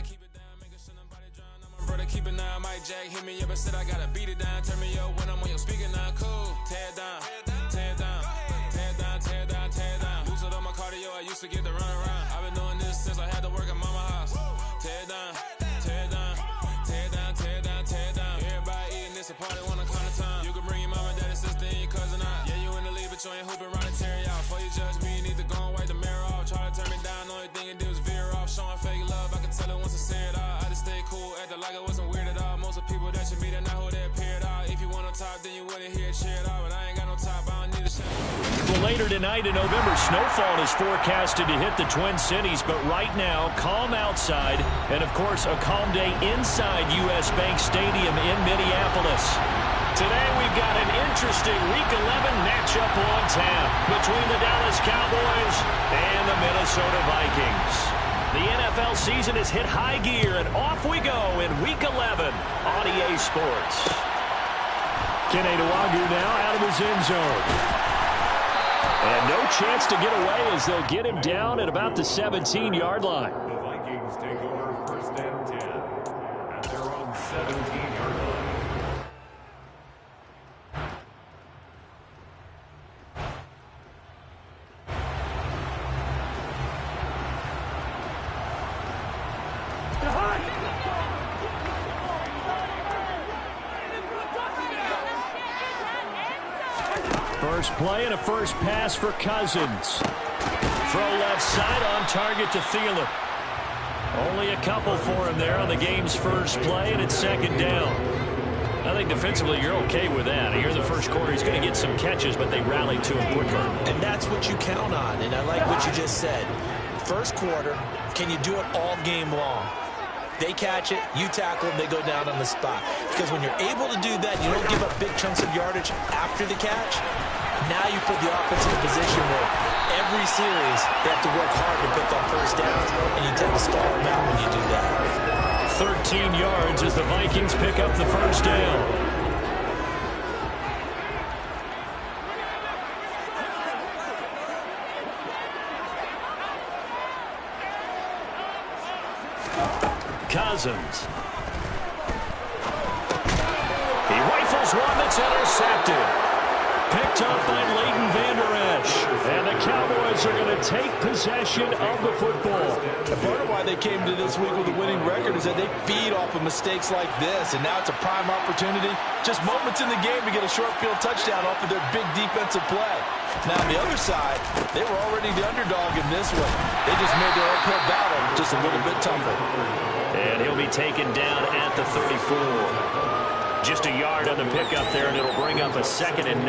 brother, keep it down, make sure nobody drown. I'm a brother, keep it down. Mike Jack hit me up and said I gotta beat it down. Turn me up when I'm on your speaker now. Cool, tear it down, tear it down, tear it down, tear it down, tear it down. Lose it on my cardio, I used to get to run around. I've been doing this since I had to work at mama house. Tear it down, tear it down, tear it down, tear it down, tear it down. Everybody eating this a party one kind of time. You can bring your mama, daddy, sister, and your cousin out. Yeah, you in the league, but you ain't hooping around and tear out. Before you judge me, you need to go and wipe the mirror off. Try to turn me down, only thing you do is veer off. Showing fake love, I can tell it once I say it all. I just stay cool, acting like it wasn't weird at all. Most of the people that you meet are not who they appear at all. If you want on top, then you wouldn't hear it share it all. But I ain't got no top, I don't need a shit. Well, later tonight in November, snowfall is forecasted to hit the Twin Cities, but right now, calm outside, and of course, a calm day inside U.S. Bank Stadium in Minneapolis. Today, we've got an interesting Week 11 matchup on tap between the Dallas Cowboys and the Minnesota Vikings. The NFL season has hit high gear, and off we go in Week 11 on EA Sports. Kene Nwangwu now out of his end zone. And no chance to get away as they'll get him down at about the 17-yard line. The Vikings take over first and 10 at their own 17-yard line. First play and a first pass for Cousins. Throw left side on target to Thielen. Only a couple for him there on the game's first play, and it's second down. I think defensively you're okay with that. Here in the first quarter, he's going to get some catches, but they rallied to him quicker. And that's what you count on, and I like what you just said. First quarter, can you do it all game long? They catch it, you tackle them, they go down on the spot. Because when you're able to do that, you don't give up big chunks of yardage after the catch. Now you put the offense in a position where every series they have to work hard to pick up first downs, and you tend to stall them out when you do that. 13 yards as the Vikings pick up the first down. Cousins. He rifles one that's intercepted. Picked up by Leighton Vander Esch. And the Cowboys are going to take possession of the football. And part of why they came to this week with a winning record is that they feed off of mistakes like this. And now it's a prime opportunity, just moments in the game, to get a short field touchdown off of their big defensive play. Now, on the other side, they were already the underdog in this one. They just made their uphill battle just a little bit tougher. And he'll be taken down at the 34. Just a yard on the pickup there, and it'll bring up a 2nd and 9.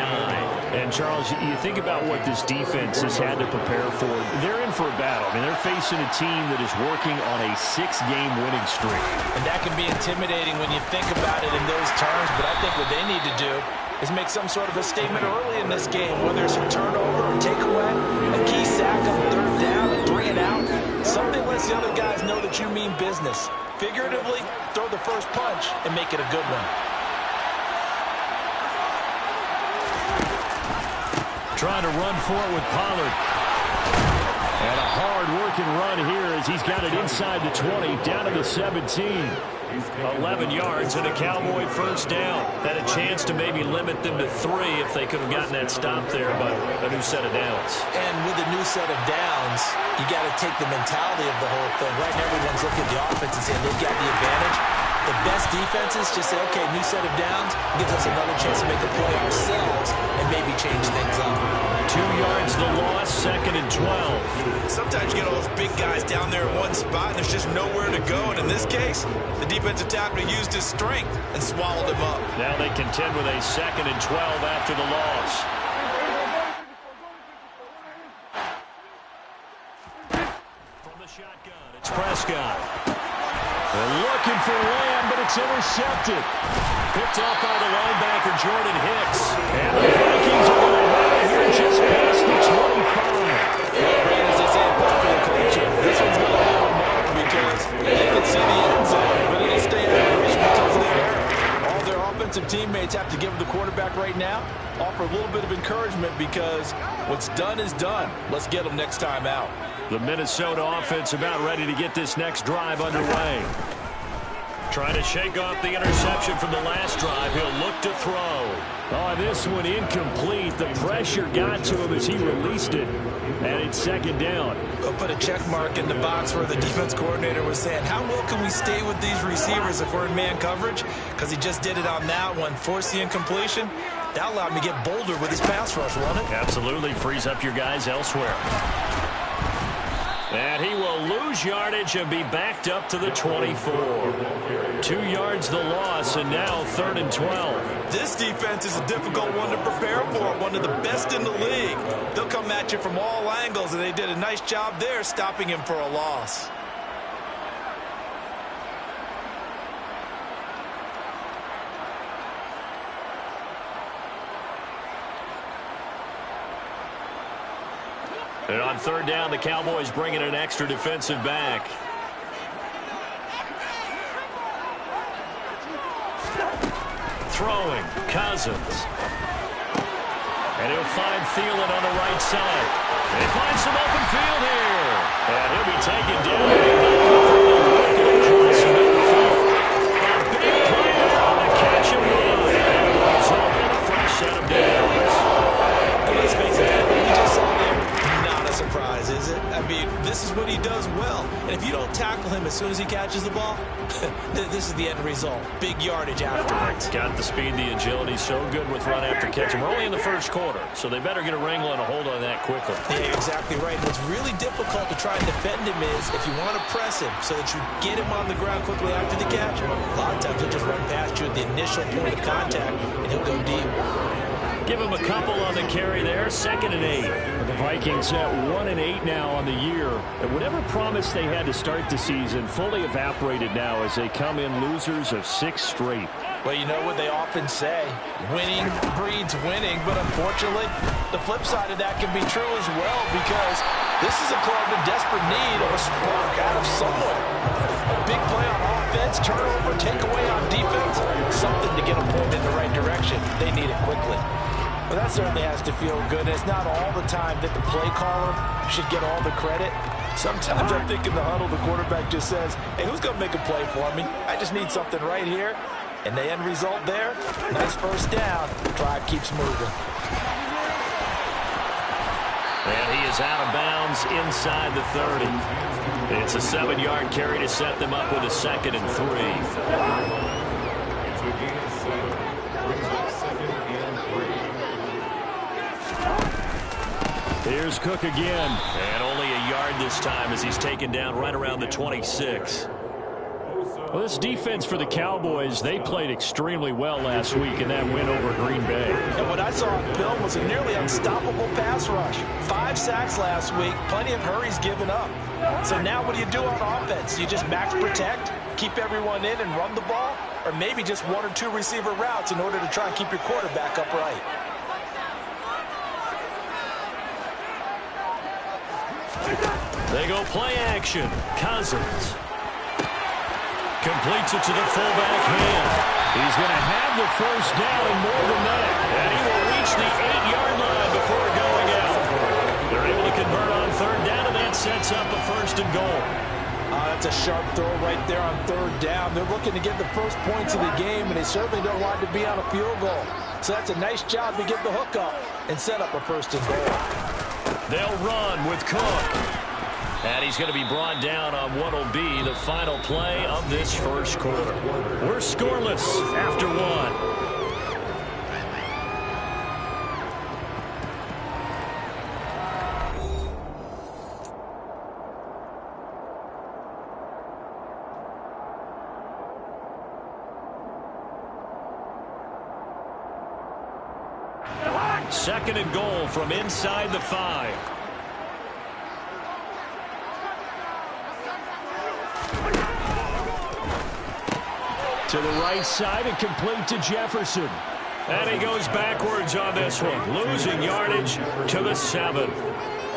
And, Charles, you think about what this defense has had to prepare for. They're in for a battle. I mean, they're facing a team that is working on a 6-game winning streak. And that can be intimidating when you think about it in those terms, but I think what they need to do is make some sort of a statement early in this game, whether it's a turnover or takeaway, a key sack on 3rd down, a 3 and out. Something lets the other guys know that you mean business. Figuratively, throw the first punch and make it a good one. Trying to run for it with Pollard. And a hard-working run here as he's got it inside the 20, down to the 17. 11 yards and a Cowboy first down. Had a chance to maybe limit them to 3 if they could have gotten that stop there, but a new set of downs. And with a new set of downs, you got to take the mentality of the whole thing. Right now, everyone's looking at the offense and saying they've got the advantage. The best defenses just say, okay, new set of downs, gives us another chance to make a play ourselves and maybe change things up. 2 yards the loss, 2nd and 12. Sometimes you get all those big guys down there in one spot, and there's just nowhere to go. And in this case, the defensive tackle used his strength and swallowed him up. Now they contend with a 2nd and 12 after the loss. From the shotgun, it's Prescott. They're looking for Lamb, but it's intercepted. Picked up by the linebacker, Jordan Hicks. And the Vikings are going to have it here just past the 25. As they say in popular culture, this one's going to have a mark because they can see the end zone, but it'll stay out of reach because of the air. All their offensive teammates have to give the quarterback right now, offer a little bit of encouragement because what's done is done. Let's get them next time out. The Minnesota offense about ready to get this next drive underway. Trying to shake off the interception from the last drive. He'll look to throw. Oh, this one incomplete. The pressure got to him as he released it. And it's second down. We'll put a check mark in the box where the defense coordinator was saying, how well can we stay with these receivers if we're in man coverage? Because he just did it on that one. Forced the incompletion. That allowed him to get bolder with his pass rush, won't it? Absolutely. Frees up your guys elsewhere. And he will lose yardage and be backed up to the 24. 2 yards the loss, and now 3rd and 12. This defense is a difficult one to prepare for, one of the best in the league. They'll come at you from all angles, and they did a nice job there stopping him for a loss. And on 3rd down, the Cowboys bring in an extra defensive back. Throwing, Cousins. And he'll find Thielen on the right side. And he finds some open field here. And he'll be taken down. Across midfield. A big play on the catch and run. And it was all in a fresh set of downs. And let's face it, what we just saw there, not a surprise, is it? I mean, this is what he does well. And if you don't tackle him as soon as he catches the ball, this is the end result. Big yardage afterwards. Got the speed, the agility, so good with run after catch. And we're only in the first quarter, so they better get a wrangle and a hold on that quickly. Yeah, exactly right. What's really difficult to try and defend him is if you want to press him so that you get him on the ground quickly after the catch, a lot of times he'll just run past you at the initial point of contact, and he'll go deep. Give him a couple on the carry there. 2nd and 8. The Vikings at 1-8 now on the year. And whatever promise they had to start the season fully evaporated now as they come in losers of 6 straight. Well, you know what they often say, winning breeds winning, but unfortunately, the flip side of that can be true as well because this is a club in desperate need of a spark out of somewhere. A big play on offense, turnover, takeaway on defense, something to get them pulled in the right direction. They need it quickly. Well, that certainly has to feel good. It's not all the time that the play caller should get all the credit. Sometimes I think in the huddle, the quarterback just says, hey, who's going to make a play for me? I just need something right here. And the end result there, nice first down. Drive keeps moving. And he is out of bounds inside the 30. It's a 7-yard carry to set them up with a 2nd and 3. It's a gain of 7. Brings up 2nd and 3. Here's Cook again. And only a yard this time as he's taken down right around the 26. Well, this defense for the Cowboys, they played extremely well last week in that win over Green Bay. And what I saw on film was a nearly unstoppable pass rush. 5 sacks last week, plenty of hurries given up. So now what do you do on offense? You just max protect, keep everyone in and run the ball, or maybe just 1 or 2 receiver routes in order to try and keep your quarterback upright. They go play action. Cousins completes it to the fullback hand. He's going to have the first down and more than that. And he will reach the 8-yard line before going out. They're able to convert on 3rd down, and that sets up a 1st and goal. That's a sharp throw right there on 3rd down. They're looking to get the first points of the game, and they certainly don't want to be on a field goal. So that's a nice job to get the hook up and set up a 1st and goal. They'll run with Cook. And he's going to be brought down on what will be the final play of this first quarter. We're scoreless after 1. Second and goal from inside the 5. To the right side and complete to Jefferson. And he goes backwards on this one, losing yardage to the 7.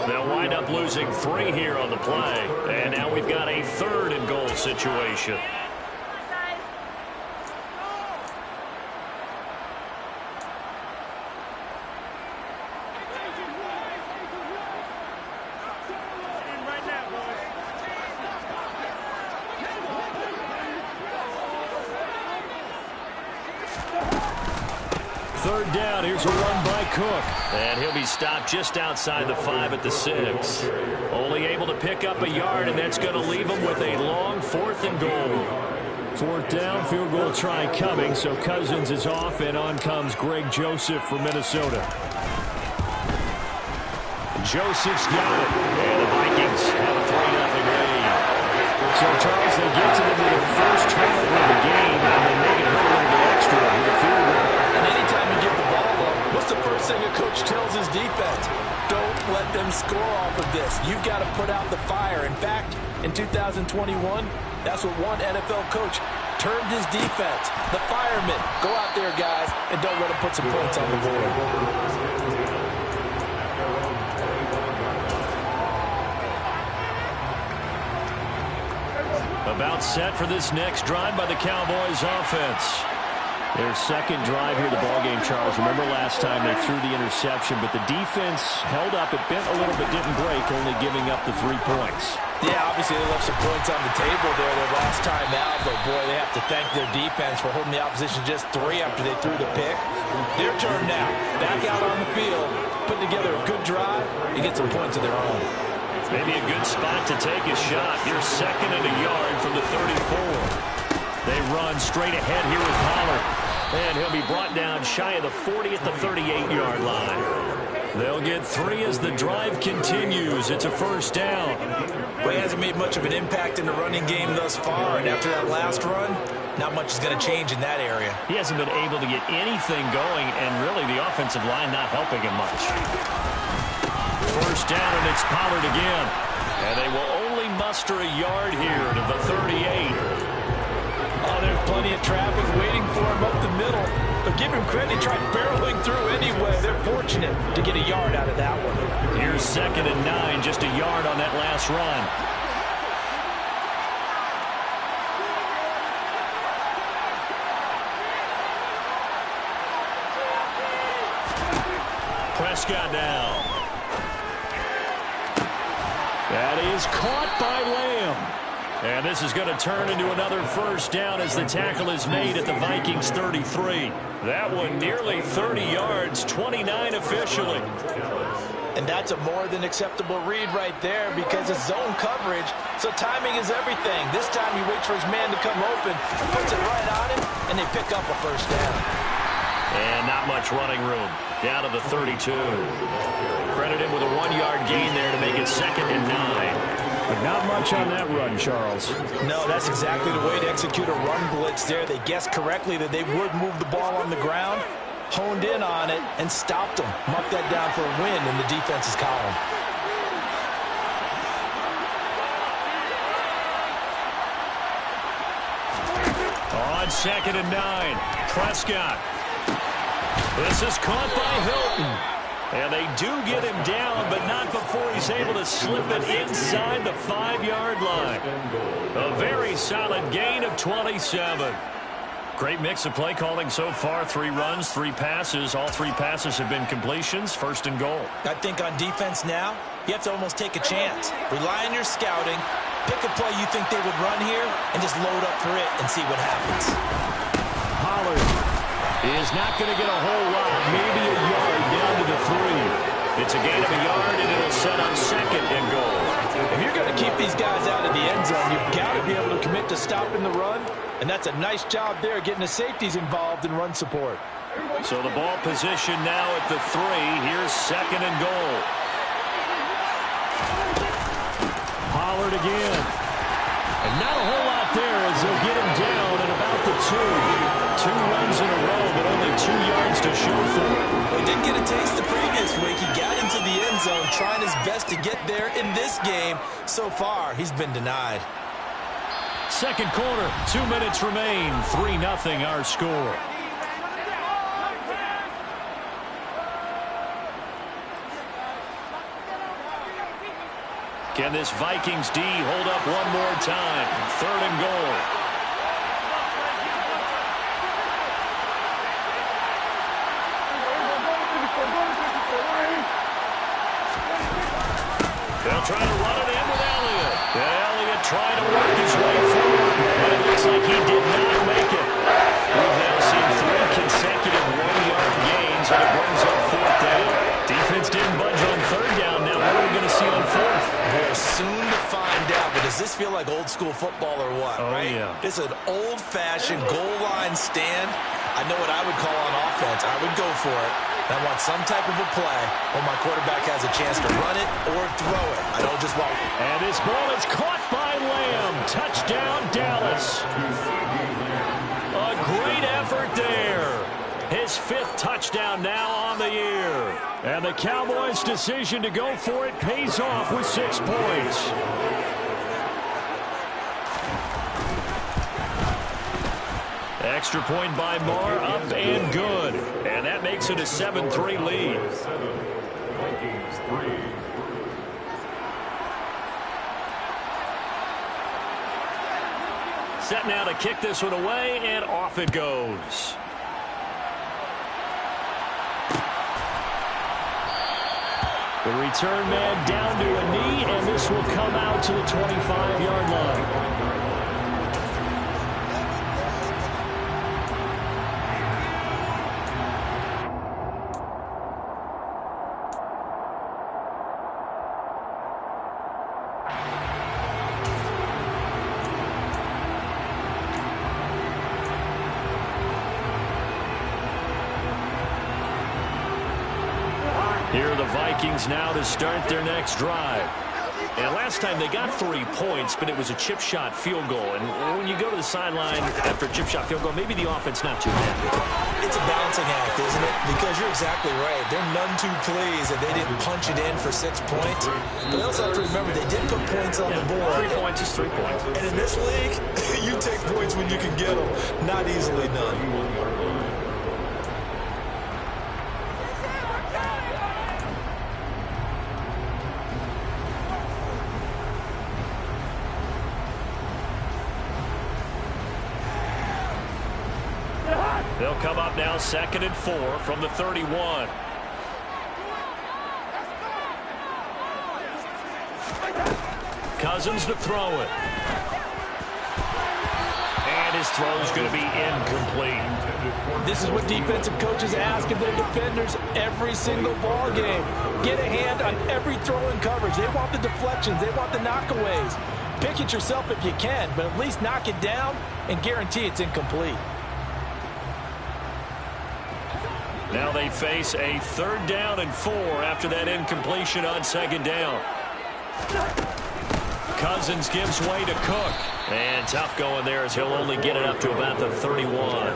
They'll wind up losing 3 here on the play. And now we've got a 3rd and goal situation. Right now. third down. Here's a run by Cook. And he'll be stopped just outside the 5 at the 6. Only able to pick up a yard, and that's going to leave him with a long 4th and goal. 4th down, field goal try coming, so Cousins is off, and on comes Greg Joseph for Minnesota. Joseph's got it, and the Vikings have a 3-0 lead. So, Charles, they get to their first turnover of the game, and they make it hurt a little bit extra with a field goal. And anytime you give the ball up, what's the first thing a coach tells his defense? Don't let them score off of this. You've got to put out the fire. In fact, in 2021, that's what one NFL coach termed his defense. The firemen. Go out there, guys, and don't let them put some points on the board. About set for this next drive by the Cowboys offense. Their second drive here of the ballgame, Charles. Remember last time they threw the interception, but the defense held up. It bent a little bit, didn't break, only giving up the 3 points. Yeah, obviously they left some points on the table there their last time out, but boy, they have to thank their defense for holding the opposition just 3 after they threw the pick. Their turn now. Back out on the field, put together a good drive, and get some points of their own. Maybe a good spot to take a shot. You're 2nd and a yard from the 34. They run straight ahead here with Pollard. And he'll be brought down shy of the 40 at the 38-yard line. They'll get 3 as the drive continues. It's a 1st down. Well, he hasn't made much of an impact in the running game thus far. And after that last run, not much is going to change in that area. He hasn't been able to get anything going, and really the offensive line not helping him much. 1st down, and it's Pollard again. And they will only muster a yard here to the 38. Oh, there's plenty of traffic waiting for him up the middle. But give him credit, he tried barreling through anyway. They're fortunate to get a yard out of that one. Here's 2nd and 9, just a yard on that last run. Prescott now. That is caught by Lamb. And this is going to turn into another 1st down as the tackle is made at the Vikings 33. That one nearly 30 yards, 29 officially. And that's a more than acceptable read right there because it's zone coverage, so timing is everything. This time he waits for his man to come open, puts it right on him, and they pick up a 1st down. And not much running room. Down to the 32. Credit him with a 1-yard gain there to make it 2nd and 9. But not much on that run, Charles. No, that's exactly the way to execute a run blitz there. They guessed correctly that they would move the ball on the ground, honed in on it, and stopped them. Mark that down for a win in the defense's column. On 2nd and 9, Prescott. This is caught by Hilton. And they do get him down, but not before he's able to slip it inside the 5-yard line. A very solid gain of 27. Great mix of play calling so far. 3 runs, 3 passes. All 3 passes have been completions. 1st and goal. I think on defense now, you have to almost take a chance. Rely on your scouting. Pick a play you think they would run here and just load up for it and see what happens. Pollard is not going to get a whole lot, maybe a yard down to the 3. It's a gain of a yard, and it'll set up 2nd and goal. If you're going to keep these guys out of the end zone, you've got to be able to commit to stopping the run, and that's a nice job there getting the safeties involved in run support. So the ball position now at the 3. Here's 2nd and goal. Pollard again. And not a whole lot there as they'll get him down at about the 2. 2 runs in a row, but only 2 yards to show for it. Well, he did get a taste the previous week. He got into the end zone, trying his best to get there in this game. So far, he's been denied. 2nd quarter, 2 minutes remain. 3-0 our score. Can this Vikings D hold up one more time? 3rd and goal. They'll try to run it in with Elliott. And Elliott trying to work his way forward, but it looks like he did not make it. We've now seen 3 consecutive 1-yard gains school football or what, right? Yeah. It's an old-fashioned goal line stand. I know what I would call on offense. I would go for it. I want some type of a play where my quarterback has a chance to run it or throw it. I don't just want it. And this ball is caught by Lamb. Touchdown, Dallas. A great effort there. His 5th touchdown now on the year. And the Cowboys' decision to go for it pays off with 6 points. Extra point by Moore, up and good. And that makes it a 7-3 lead. Vikings 3. Set now to kick this one away, and off it goes. The return man down to a knee, and this will come out to the 25-yard line. Here are the Vikings now to start their next drive. And last time they got 3 points, but it was a chip shot field goal. And when you go to the sideline after a chip shot field goal, maybe the offense not too happy. It's a balancing act, isn't it? Because you're exactly right. They're none too pleased that they didn't punch it in for 6 points. But they also have to remember they did put points on the board. 3 points is 3 points. And in this league, you take points when you can get them. Not easily done. They'll come up now 2nd and 4 from the 31. Cousins to throw it. And his throw is going to be incomplete. This is what defensive coaches ask of their defenders every single ball game. Get a hand on every throw in coverage. They want the deflections. They want the knockaways. Pick it yourself if you can, but at least knock it down and guarantee it's incomplete. Now they face a 3rd down and 4 after that incompletion on 2nd down. Cousins gives way to Cook. And tough going there as he'll only get it up to about the 31.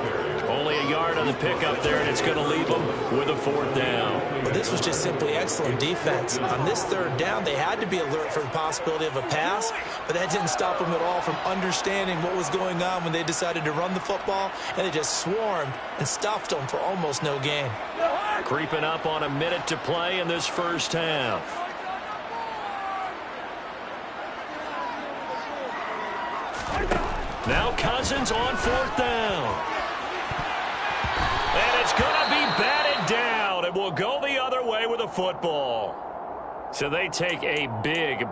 Only a yard on the pickup there, and it's going to leave them with a 4th down. But this was just simply excellent defense. On this 3rd down, they had to be alert for the possibility of a pass, but that didn't stop them at all from understanding what was going on when they decided to run the football, and they just swarmed and stuffed them for almost no gain. Creeping up on a minute to play in this first half. Now Cousins on 4th down. And it's going to be batted down. It will go the other way with a football. So they take a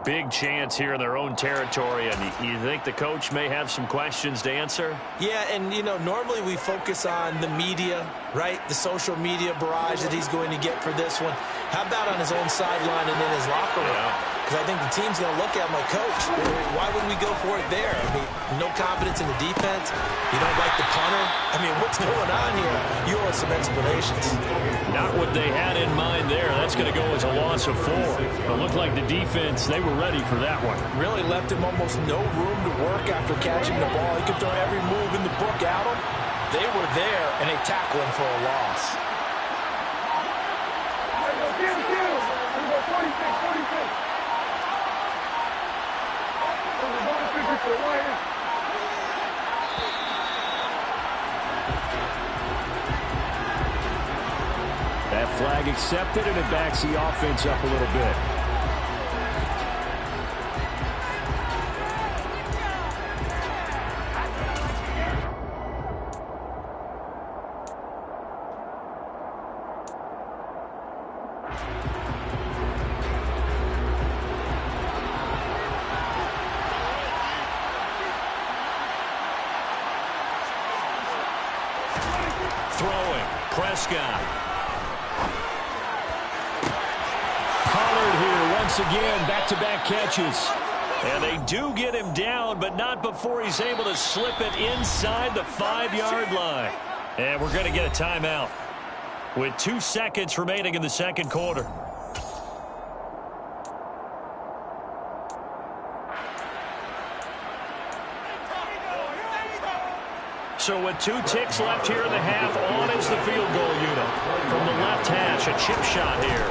big chance here in their own territory. And you think the coach may have some questions to answer? Yeah, and, you know, normally we focus on the media, right? The social media barrage that he's going to get for this one. How about on his own sideline and in his locker room? Because I think the team's going to look at him like, Coach, why would we go for it there? I mean, no confidence in the defense. You don't like the punter. I mean, what's going on here? You owe us some explanations. Not what they had in mind there. That's going to go as a loss of 4. It looked like the defense, they were ready for that one. Really left him almost no room to work after catching the ball. He could throw every move in the book at him. They were there, and they tackle him for a loss. That flag accepted, and it backs the offense up a little bit. Throwing, Prescott. Pollard here once again, back-to-back catches. And they do get him down, but not before he's able to slip it inside the 5-yard line. And we're going to get a timeout with 2 seconds remaining in the second quarter. So with 2 ticks left here in the half, on is the field goal unit. From the left hash, a chip shot here.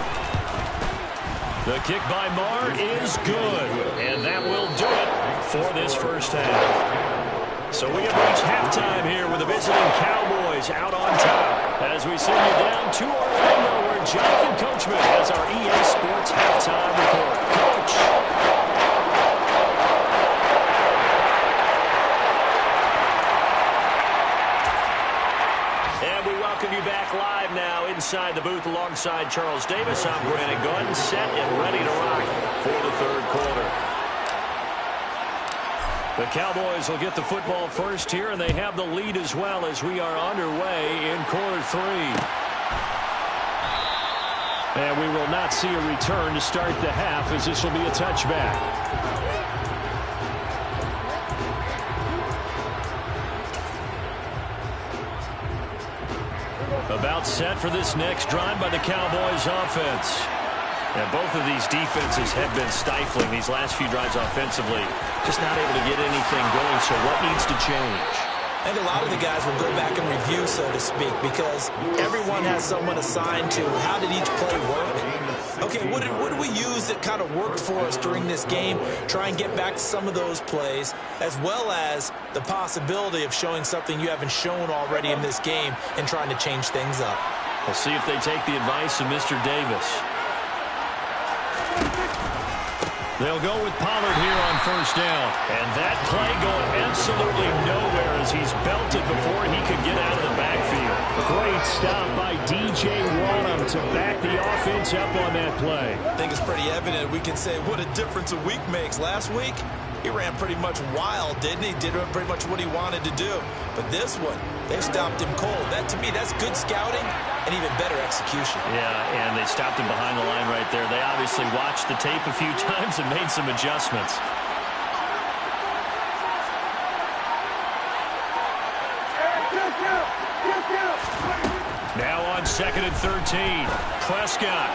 The kick by Marr is good, and that will do it for this first half. So we have reached halftime here with the visiting Cowboys out on top. As we send you down to Orlando, where Jonathan Coachman has our EA Sports halftime report. Coach. Welcome you back live now inside the booth alongside Charles Davis. I'm Brandon Gunn, set and ready to rock for the third quarter. The Cowboys will get the football first here, and they have the lead as well as we are underway in quarter 3. And we will not see a return to start the half, as this will be a touchback. About set for this next drive by the Cowboys offense. And both of these defenses have been stifling these last few drives offensively. Just not able to get anything going, so what needs to change? I think a lot of the guys will go back and review, so to speak, because everyone has someone assigned to how did each play work. Okay, what did we use that kind of worked for us during this game? Try and get back to some of those plays, as well as the possibility of showing something you haven't shown already in this game and trying to change things up. We'll see if they take the advice of Mr. Davis. They'll go with Pollard here on first down. And that play going absolutely nowhere as he's belted before he could get out of the backfield. Great stop by DJ Wonnum to back the offense up on that play. I think it's pretty evident we can say what a difference a week makes. Last week, he ran pretty much wild, didn't he? Did pretty much what he wanted to do. But this one, they stopped him cold. That, to me, that's good scouting and even better execution. Yeah, and they stopped him behind the line right there. They obviously watched the tape a few times and made some adjustments. Now on 2nd and 13. Prescott.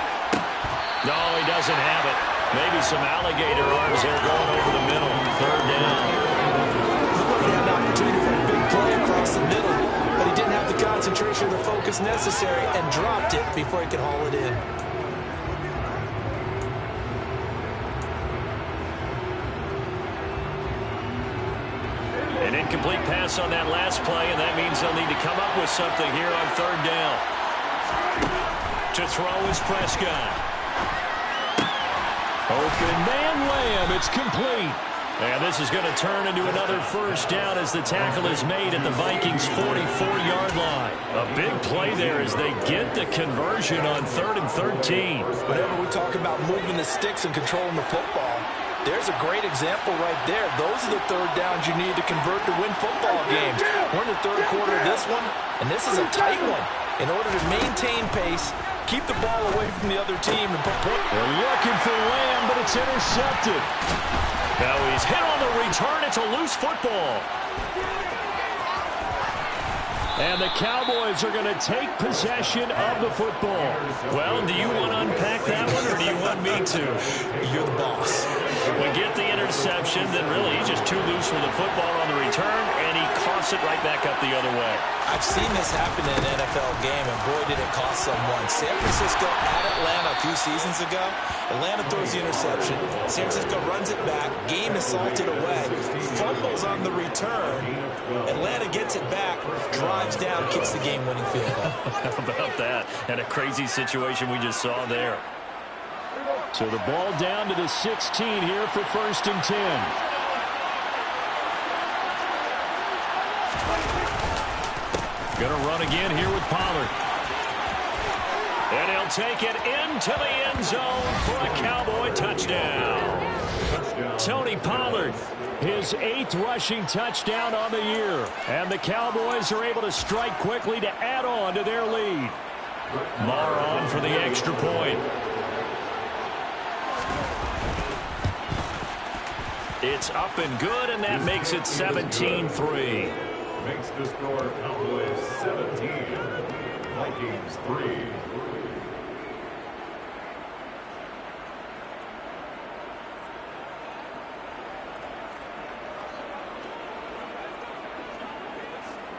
No, he doesn't have it. Maybe some alligator arms there going over the middle. 3rd down. He had an opportunity for a big play across the middle, but he didn't have the concentration or the focus necessary and dropped it before he could haul it in. An incomplete pass on that last play, and that means they'll need to come up with something here on 3rd down. To throw is Prescott. Open man Lamb, it's complete. And this is going to turn into another first down as the tackle is made at the Vikings' 44-yard line. A big play there as they get the conversion on 3rd and 13. Whenever we talk about moving the sticks and controlling the football, there's a great example right there. Those are the 3rd downs you need to convert to win football games. We're in the 3rd quarter of this one, and this is a tight one. In order to maintain pace, keep the ball away from the other team and put points. They're looking for Lamb, but it's intercepted. Now he's hit on the return. It's a loose football. And the Cowboys are going to take possession of the football. Well, do you want to unpack that one, or do you want me to? You're the boss. We get the interception, then really he's just too loose with the football on the return, and he coughs it right back up the other way. I've seen this happen in an NFL game, and boy, did it cost someone. San Francisco at Atlanta a few seasons ago. Atlanta throws the interception. San Francisco runs it back. Game is salted away. Fumbles on the return. Atlanta gets it back, drives down, kicks the game-winning field goal. How about that? And a crazy situation we just saw there. So the ball down to the 16 here for 1st and 10. Going to run again here with Pollard. And he'll take it into the end zone for a Cowboy touchdown. Tony Pollard, his 8th rushing touchdown on the year. And the Cowboys are able to strike quickly to add on to their lead. Marr on for the extra point. It's up and good, and that makes it 17-3. Makes the score Cowboys 17, Vikings 3.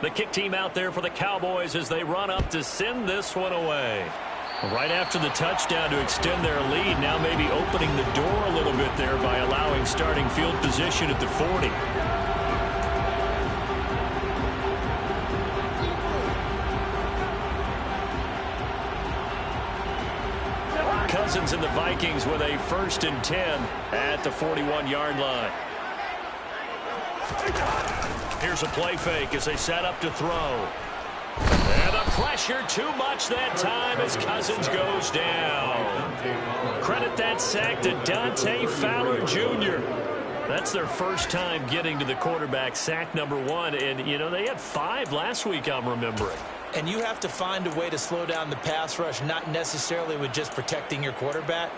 The kick team out there for the Cowboys as they run up to send this one away. Right after the touchdown to extend their lead, now maybe opening the door a little bit there by allowing starting field position at the 40. Cousins and the Vikings with a 1st and 10 at the 41-yard line. Here's a play fake as they set up to throw. And the pressure too much that time as Cousins goes down. Credit that sack to Dante Fowler Jr. That's their first time getting to the quarterback, sack number 1. And, you know, they had 5 last week, I'm remembering. And you have to find a way to slow down the pass rush, not necessarily with just protecting your quarterback,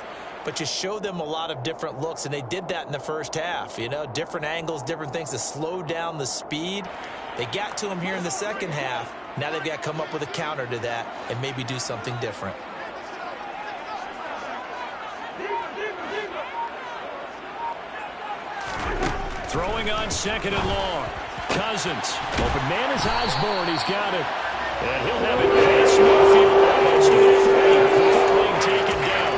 but you show them a lot of different looks, and they did that in the first half. You know, different angles, different things to slow down the speed. They got to him here in the second half. Now they've got to come up with a counter to that and maybe do something different. Throwing on 2nd and long. Cousins. Open man is Osborne. He's got it. And he'll have it past midfield. Almost to the 30. Being taken down.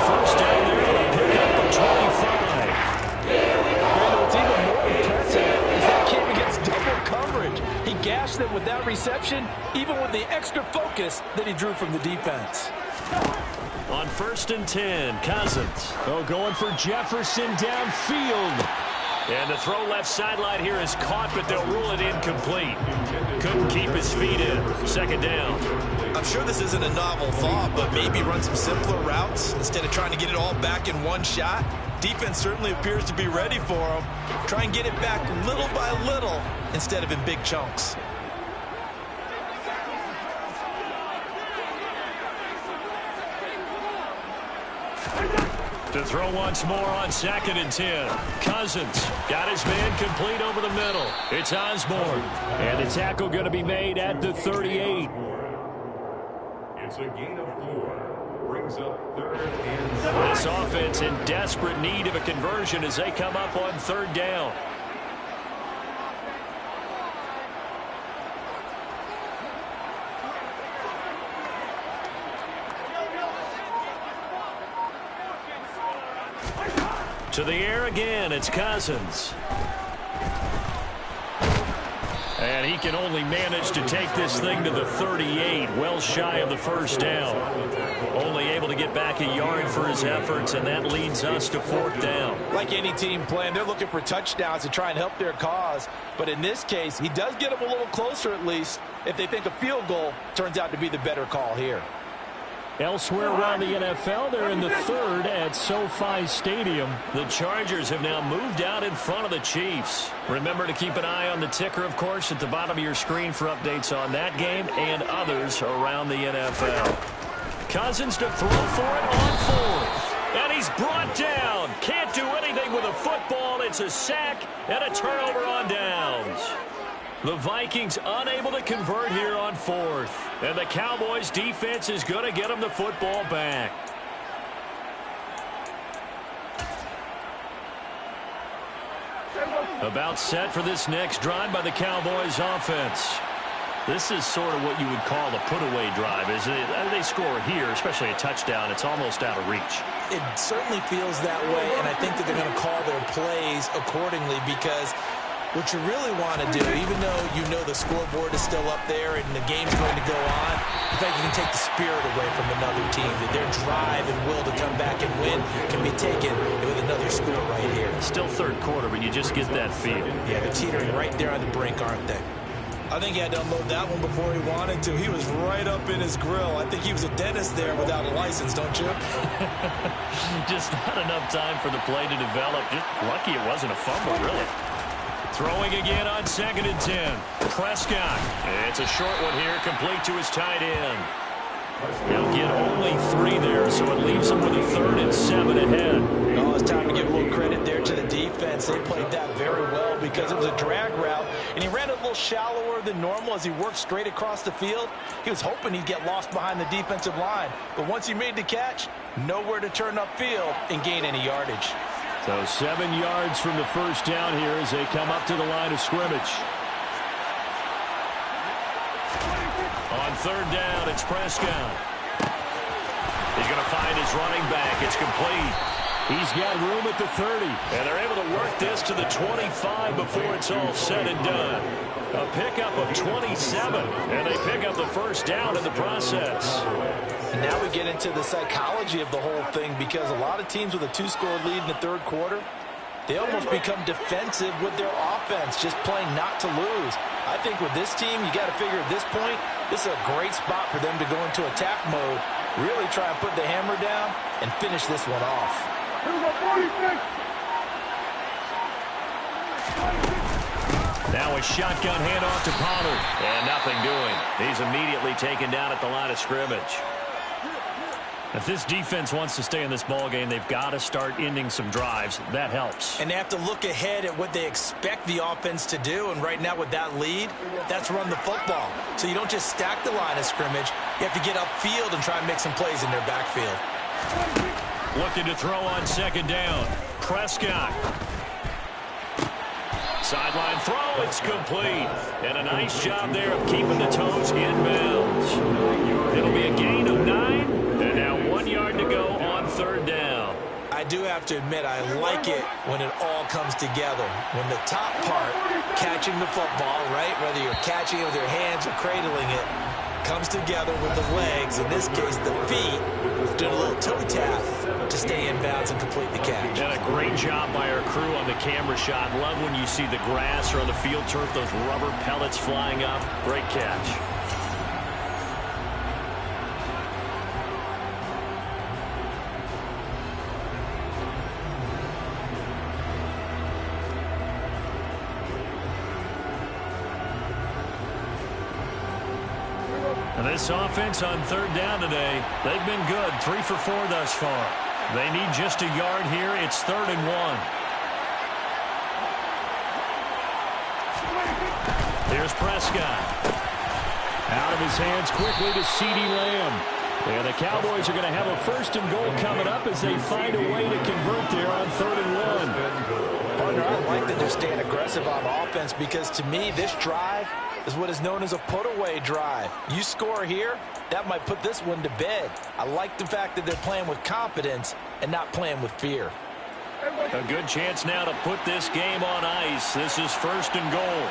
First down there on a pickup of 25. What's even more impressive is that came against double coverage. He gashed them with that reception, even with the extra focus that he drew from the defense. On 1st and 10, Cousins. Oh, going for Jefferson downfield. And the throw left sideline here is caught, but they'll rule it incomplete. Couldn't keep his feet in. 2nd down. I'm sure this isn't a novel thought, but maybe run some simpler routes instead of trying to get it all back in one shot. Defense certainly appears to be ready for him. Try and get it back little by little instead of in big chunks. To throw once more on 2nd and 10. Cousins got his man complete over the middle. It's Osborne. And the tackle going to be made at the 38. It's a gain of 4. Brings up 3rd and 7. This offense in desperate need of a conversion as they come up on 3rd down. To the air again, it's Cousins. And he can only manage to take this thing to the 38, well shy of the 1st down. Only able to get back a yard for his efforts, and that leads us to 4th down. Like any team playing, they're looking for touchdowns to try and help their cause. But in this case, he does get them a little closer at least if they think a field goal turns out to be the better call here. Elsewhere around the NFL, they're in the 3rd at SoFi Stadium. The Chargers have now moved out in front of the Chiefs. Remember to keep an eye on the ticker, of course, at the bottom of your screen for updates on that game and others around the NFL. Cousins to throw for it on 4th. And he's brought down. Can't do anything with a football. It's a sack and a turnover on downs. The Vikings unable to convert here on 4th. And the Cowboys defense is going to get them the football back. About set for this next drive by the Cowboys offense. This is sort of what you would call a put-away drive. Is it? They score here, especially a touchdown. It's almost out of reach. It certainly feels that way, and I think that they're going to call their plays accordingly because what you really want to do, even though you know the scoreboard is still up there and the game's going to go on, in fact, you can take the spirit away from another team. That their drive and will to come back and win can be taken with another score right here. Still 3rd quarter, but you just get that feel. Yeah, they're teetering right there on the brink, aren't they? I think he had to unload that one before he wanted to. He was right up in his grill. I think he was a dentist there without a license, don't you? Just not enough time for the play to develop. Just lucky it wasn't a fumble, really. Throwing again on 2nd and 10. Prescott. It's a short one here, complete to his tight end. He'll get only 3 there, so it leaves him with a 3rd and 7 ahead. Oh, it's time to give a little credit there to the defense. They played that very well because it was a drag route, and he ran it a little shallower than normal as he worked straight across the field. He was hoping he'd get lost behind the defensive line, but once he made the catch, nowhere to turn upfield and gain any yardage. So 7 yards from the first down here as they come up to the line of scrimmage. On 3rd down, it's Prescott. He's going to find his running back. It's complete. He's got room at the 30. And they're able to work this to the 25 before it's all said and done. A pickup of 27. And they pick up the first down in the process. And now we get into the psychology of the whole thing because a lot of teams with a 2-score lead in the 3rd quarter, they almost become defensive with their offense, just playing not to lose. I think with this team, you got to figure at this point, this is a great spot for them to go into attack mode, really try and put the hammer down and finish this one off. Now a shotgun handoff to Pollard. And nothing doing. He's immediately taken down at the line of scrimmage. If this defense wants to stay in this ballgame, they've got to start ending some drives. That helps. And they have to look ahead at what they expect the offense to do. And right now with that lead, that's run the football. So you don't just stack the line of scrimmage. You have to get upfield and try and make some plays in their backfield. Looking to throw on 2nd down. Prescott. Sideline throw, it's complete. And a nice job there of keeping the toes in bounds. It'll be a gain of 9. And now 1 yard to go on 3rd down. I do have to admit, I like it when it all comes together. When the top part, catching the football, right, whether you're catching it with your hands or cradling it, comes together with the legs, in this case the feet, doing a little toe tap to stay in bounds and complete the catch. And a great job by our crew on the camera shot. Love when you see the grass or on the field turf, those rubber pellets flying up. Great catch. This offense on 3rd down today, they've been good. 3 for 4 thus far. They need just a yard here. It's 3rd and 1. Here's Prescott. Out of his hands quickly to CeeDee Lamb. And the Cowboys are going to have a 1st and goal coming up as they find a way to convert there on 3rd and 1. Partner, I like that they're staying aggressive on offense because to me, this drive is what is known as a put-away drive. You score here, that might put this one to bed. I like the fact that they're playing with confidence and not playing with fear. A good chance now to put this game on ice. This is 1st and goal.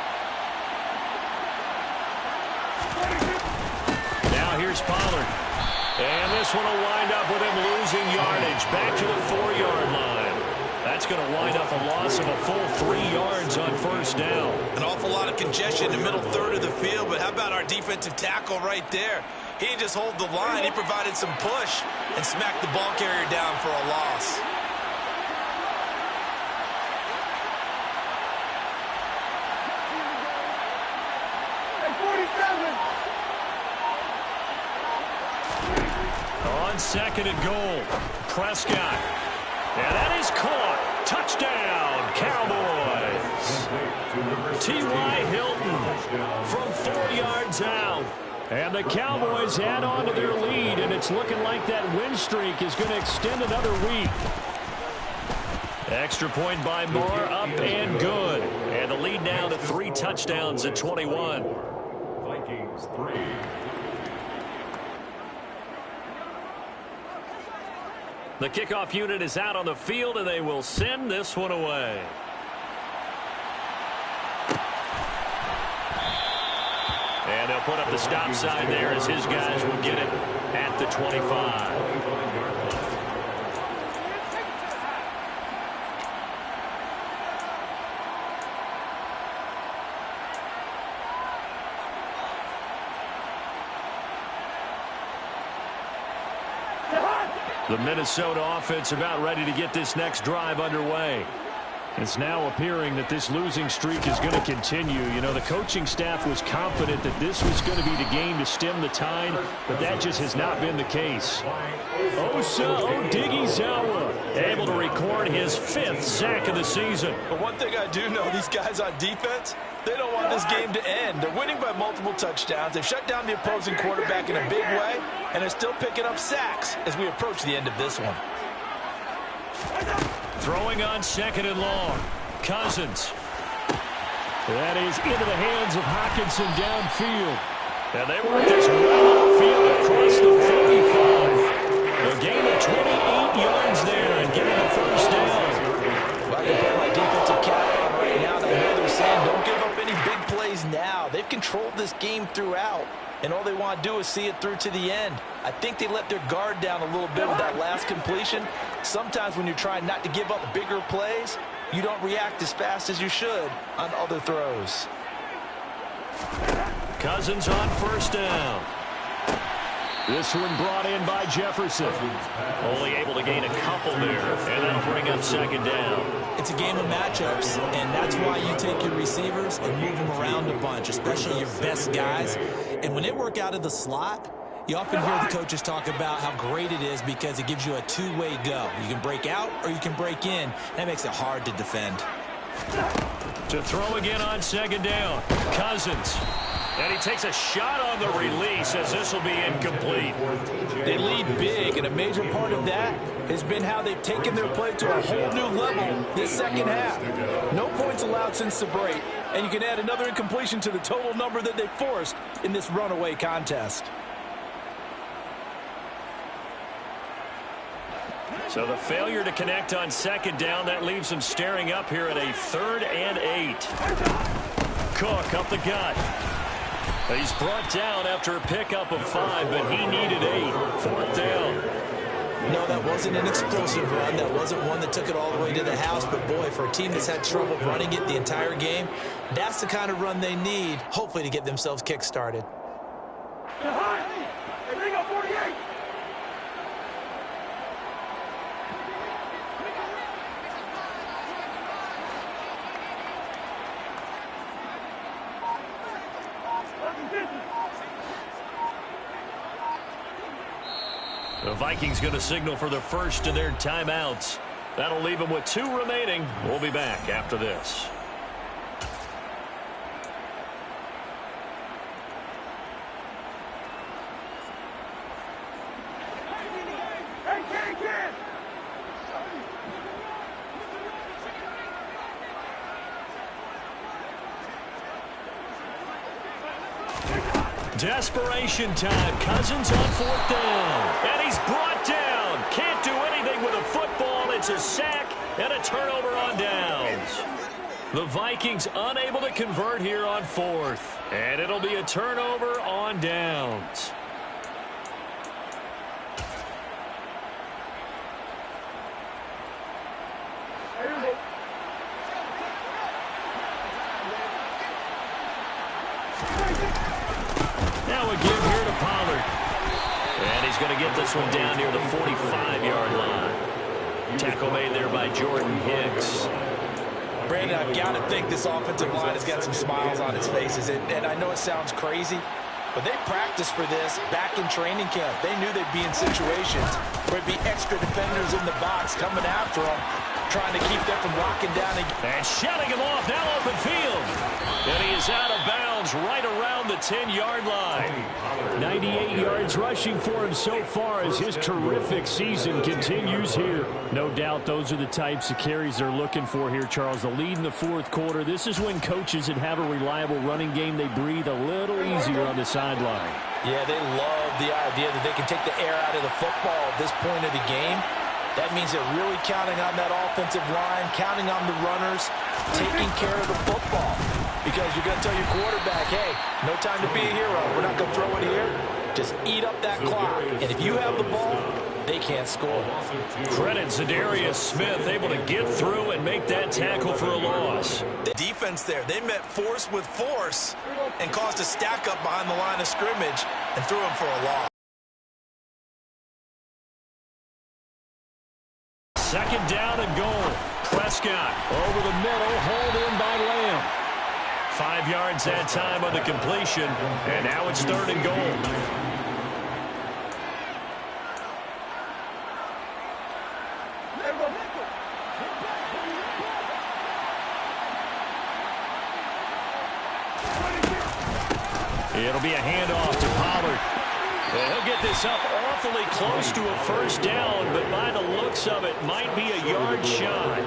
Now here's Pollard. And this one will wind up with him losing yardage. Back to the 4-yard line. That's going to wind up a loss of a full 3 yards on 1st down. An awful lot of congestion in the middle 3rd of the field, but how about our defensive tackle right there? He didn't just hold the line. He provided some push and smacked the ball carrier down for a loss. On 2nd and goal, Prescott. And that is caught. Touchdown, Cowboys. T.Y. Hilton from 4 yards out. And the Cowboys add on to their lead, and it's looking like that win streak is going to extend another week. Extra point by Moore, up and good. And the lead now to 3 touchdowns at 21. Vikings 3. The kickoff unit is out on the field, and they will send this one away. And they'll put up the stop sign there as his guys will get it at the 25. The Minnesota offense about ready to get this next drive underway. It's now appearing that this losing streak is going to continue. You know, the coaching staff was confident that this was going to be the game to stem the tide, but that just has not been the case. Osa Odighizuwa able to record his 5th sack of the season. But one thing I do know, these guys on defense, they don't want this game to end. They're winning by multiple touchdowns. They've shut down the opposing quarterback in a big way, and they're still picking up sacks as we approach the end of this one. Throwing on 2nd and long. Cousins. That is into the hands of Hockenson downfield. And they work this well upfield across the 45. A gain of 28 yards there and getting the first down. Well, I can put my defensive cap on right now, and I know they're saying don't give up any big plays now. They've controlled this game throughout, and all they want to do is see it through to the end. I think they let their guard down a little bit with that last completion. Sometimes when you're trying not to give up bigger plays, you don't react as fast as you should on other throws. Cousins on 1st down. This one brought in by Jefferson. Only able to gain a couple there, and that'll bring up 2nd down. It's a game of matchups, and that's why you take your receivers and move them around a bunch, especially your best guys. And when they work out of the slot, you often hear the coaches talk about how great it is because it gives you a two-way go. You can break out or you can break in. That makes it hard to defend. To throw again on 2nd down. Cousins. And he takes a shot on the release as this will be incomplete. They lead big, and a major part of that has been how they've taken their play to a whole new level this second half. No points allowed since the break, and you can add another incompletion to the total number that they forced in this runaway contest. So the failure to connect on 2nd down, that leaves them staring up here at a 3rd and 8. Cook up the gut. He's brought down after a pickup of 5, but he needed 8. 4th down. No, that wasn't an explosive run. That wasn't one that took it all the way to the house. But, boy, for a team that's had trouble running it the entire game, that's the kind of run they need, hopefully, to get themselves kick-started. The Vikings going to signal for the first of their timeouts. That'll leave them with 2 remaining. We'll be back after this. Desperation time. Cousins on 4th down. And he's brought down. Can't do anything with a football. It's a sack and a turnover on downs. The Vikings unable to convert here on 4th. And it'll be a turnover on downs. Now a give here to Pollard. And he's going to get this one down near the 45-yard line. Tackle made there by Jordan Hicks. Brandon, I've got to think this offensive line has got some smiles on its faces. And I know it sounds crazy, but they practiced for this back in training camp. They knew they'd be in situations where it'd be extra defenders in the box coming after them, trying to keep them from locking down. And shutting him off, now open field. And he is out of bounds right around the 10-yard line. 98 yards rushing for him so far as his terrific season continues here. No doubt those are the types of carries they're looking for here, Charles. The lead in the 4th quarter. This is when coaches that have a reliable running game, they breathe a little easier on the sideline. Yeah, they love the idea that they can take the air out of the football at this point of the game. That means they're really counting on that offensive line, counting on the runners, taking care of the football. Because you're going to tell your quarterback, hey, no time to be a hero. We're not going to throw it here. Just eat up that clock. And if you have the ball, they can't score. Credit Zadarius Smith, able to get through and make that tackle for a loss. The defense there, they met force with force and caused a stack up behind the line of scrimmage and threw him for a loss. 2nd down and goal. Prescott over the middle, hauled in by Lamb. 5 yards that time on the completion, and now it's 3rd and goal. It'll be a handoff to Pollard. And he'll get this up awfully close to a 1st down, but by the looks of it, might be a yard shy.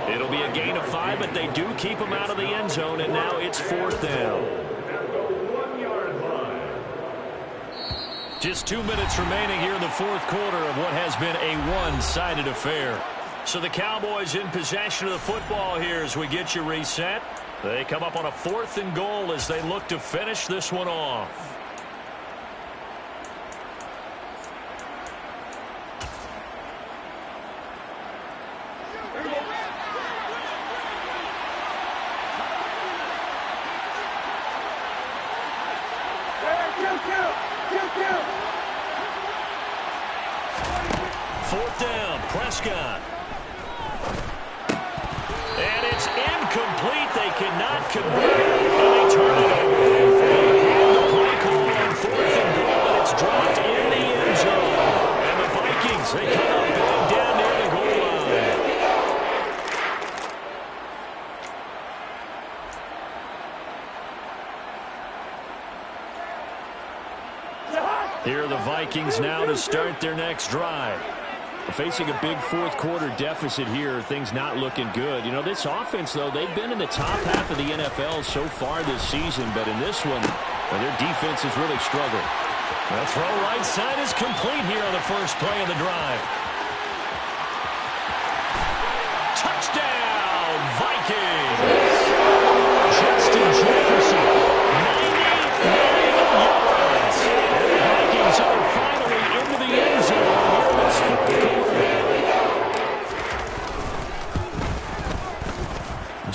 It'll be a gain of 5, but they do keep him out of the end zone, and now it's 4th down. Just 2 minutes remaining here in the 4th quarter of what has been a one-sided affair. So the Cowboys in possession of the football here as we get you reset. They come up on a 4th and goal as they look to finish this one off. Fourth down, Prescott. And it's incomplete. They cannot convert it, and they turn it over. They had the play call on 4th and goal, but it's dropped in the end zone. And the Vikings, they come up big down near the goal line. Here are the Vikings now to start their next drive. Facing a big 4th quarter deficit here, things not looking good. You know, this offense, though, they've been in the top half of the NFL so far this season, but in this one, well, their defense has really struggled. The throw right side is complete here on the first play of the drive. Touchdown, Vikings! Justin Jefferson, 99 yards. And the Vikings are finally into the end zone here in this 4th quarter.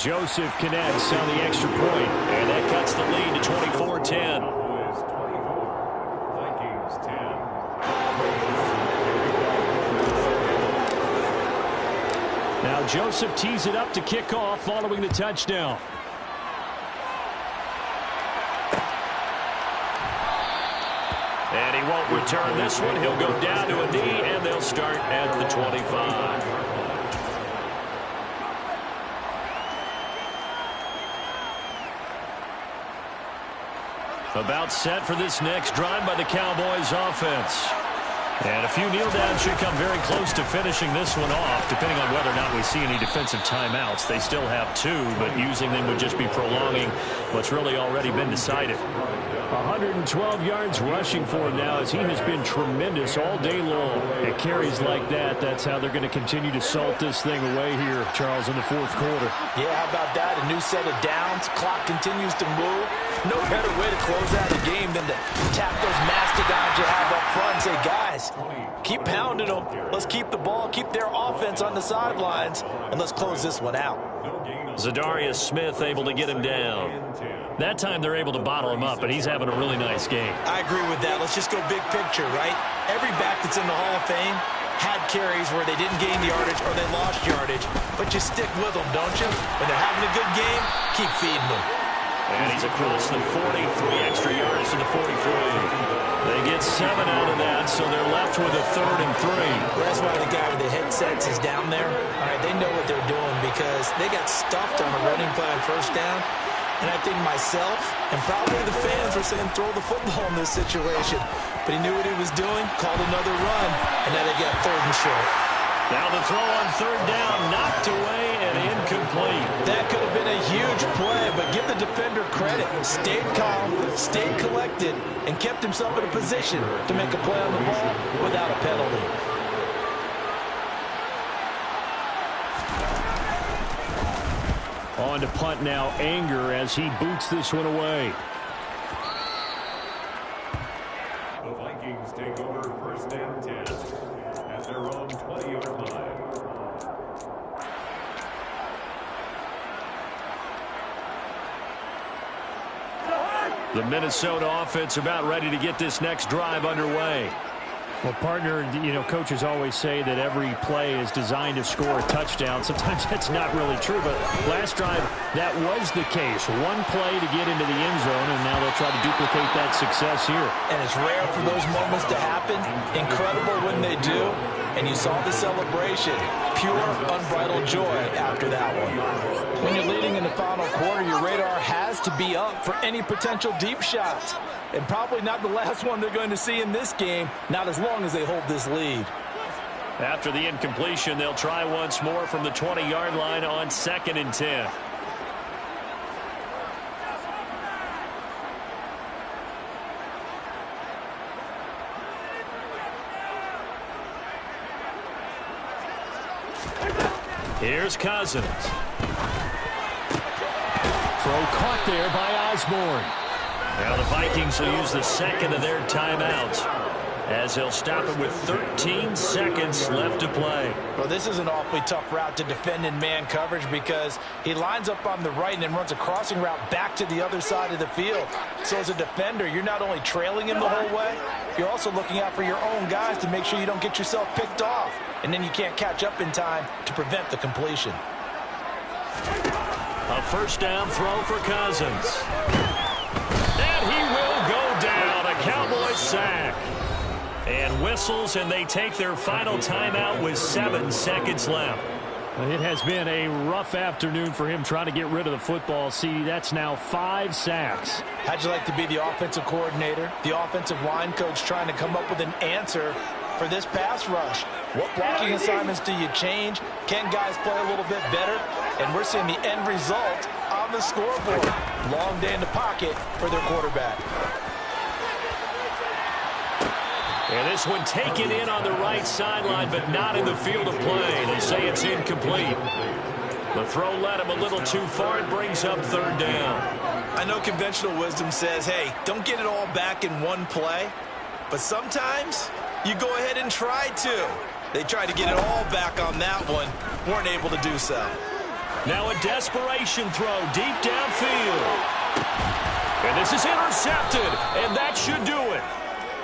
Joseph connects on the extra point, and that cuts the lead to 24-10. Vikings 10. Now Joseph tees it up to kick off following the touchdown. And he won't return this one. He'll go down to a knee, and they'll start at the 25. About set for this next drive by the Cowboys offense. And a few kneel downs should come very close to finishing this one off, depending on whether or not we see any defensive timeouts. They still have 2, but using them would just be prolonging what's really already been decided. 112 yards rushing for him now as he has been tremendous all day long. At carries like that, that's how they're going to continue to salt this thing away here, Charles, in the 4th quarter. Yeah, how about that? A new set of downs. Clock continues to move. No better way to close out a game than to tap those mastodons you have up front and say, guys, keep pounding them. Let's keep the ball, keep their offense on the sidelines, and let's close this one out. Zadarius Smith able to get him down. That time they're able to bottle him up, but he's having a really nice game. I agree with that. Let's just go big picture, right? Every back that's in the Hall of Fame had carries where they didn't gain yardage or they lost yardage, but you stick with them, don't you? When they're having a good game, keep feeding them. And he's across the 43 extra yards to the 43. They get 7 out of that, so they're left with a 3rd and 3. Well, that's why the guy with the headsets is down there. All right, they know what they're doing because they got stuffed on a running play on 1st down. And I think myself and probably the fans were saying throw the football in this situation. But he knew what he was doing, called another run, and now they got 3rd and short. Now the throw on 3rd down, knocked away and incomplete. That could have been a huge play, but give the defender credit. Stayed calm, stayed collected, and kept himself in a position to make a play on the ball without a penalty. On to punt now, Anger as he boots this one away. The Vikings take over 1st and 10 at their own 20-yard line. The Minnesota offense about ready to get this next drive underway. Well, partner, coaches always say that every play is designed to score a touchdown. Sometimes that's not really true, but last drive, that was the case. One play to get into the end zone, and now they'll try to duplicate that success here. And it's rare for those moments to happen. Incredible when they do. And you saw the celebration. Pure, unbridled joy after that one. When you're leading in the final quarter, your radar has to be up for any potential deep shots. And probably not the last one they're going to see in this game, not as long as they hold this lead. After the incompletion, they'll try once more from the 20-yard line on 2nd and 10. Here's Cousins. Throw caught there by Osborne. Now the Vikings will use the second of their timeouts as they'll stop it with 13 seconds left to play. Well, this is an awfully tough route to defend in man coverage because he lines up on the right and then runs a crossing route back to the other side of the field. So as a defender, you're not only trailing him the whole way, you're also looking out for your own guys to make sure you don't get yourself picked off. And then you can't catch up in time to prevent the completion. A first down throw for Cousins. And he will go down. A Cowboys sack. And whistles, and they take their final timeout with 7 seconds left. It has been a rough afternoon for him trying to get rid of the football. See, that's now 5 sacks. How'd you like to be the offensive coordinator, the offensive line coach trying to come up with an answer for this pass rush? What blocking assignments do you change? Can guys play a little bit better? And we're seeing the end result on the scoreboard. Long day in the pocket for their quarterback. And this one taken in on the right sideline, but not in the field of play. They say it's incomplete. The throw led him a little too far. It brings up 3rd down. I know conventional wisdom says, hey, don't get it all back in one play. But sometimes you go ahead and try to. They tried to get it all back on that one. Weren't able to do so. Now a desperation throw deep downfield. And this is intercepted, and that should do it.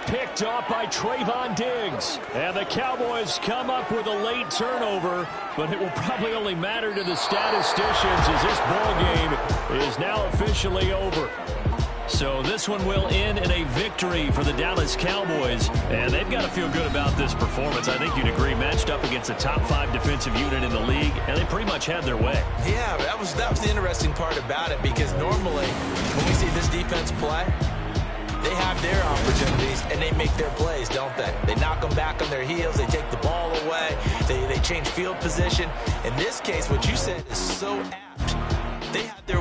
Picked off by Trayvon Diggs. And the Cowboys come up with a late turnover, but it will probably only matter to the statisticians as this ball game is now officially over. So this one will end in a victory for the Dallas Cowboys. And they've got to feel good about this performance. I think you'd agree, matched up against the top 5 defensive unit in the league, and they pretty much had their way. Yeah, that was the interesting part about it, because normally when we see this defense play, they have their opportunities, and they make their plays, don't they? They knock them back on their heels. They take the ball away. They change field position. In this case, what you said is so apt. They had their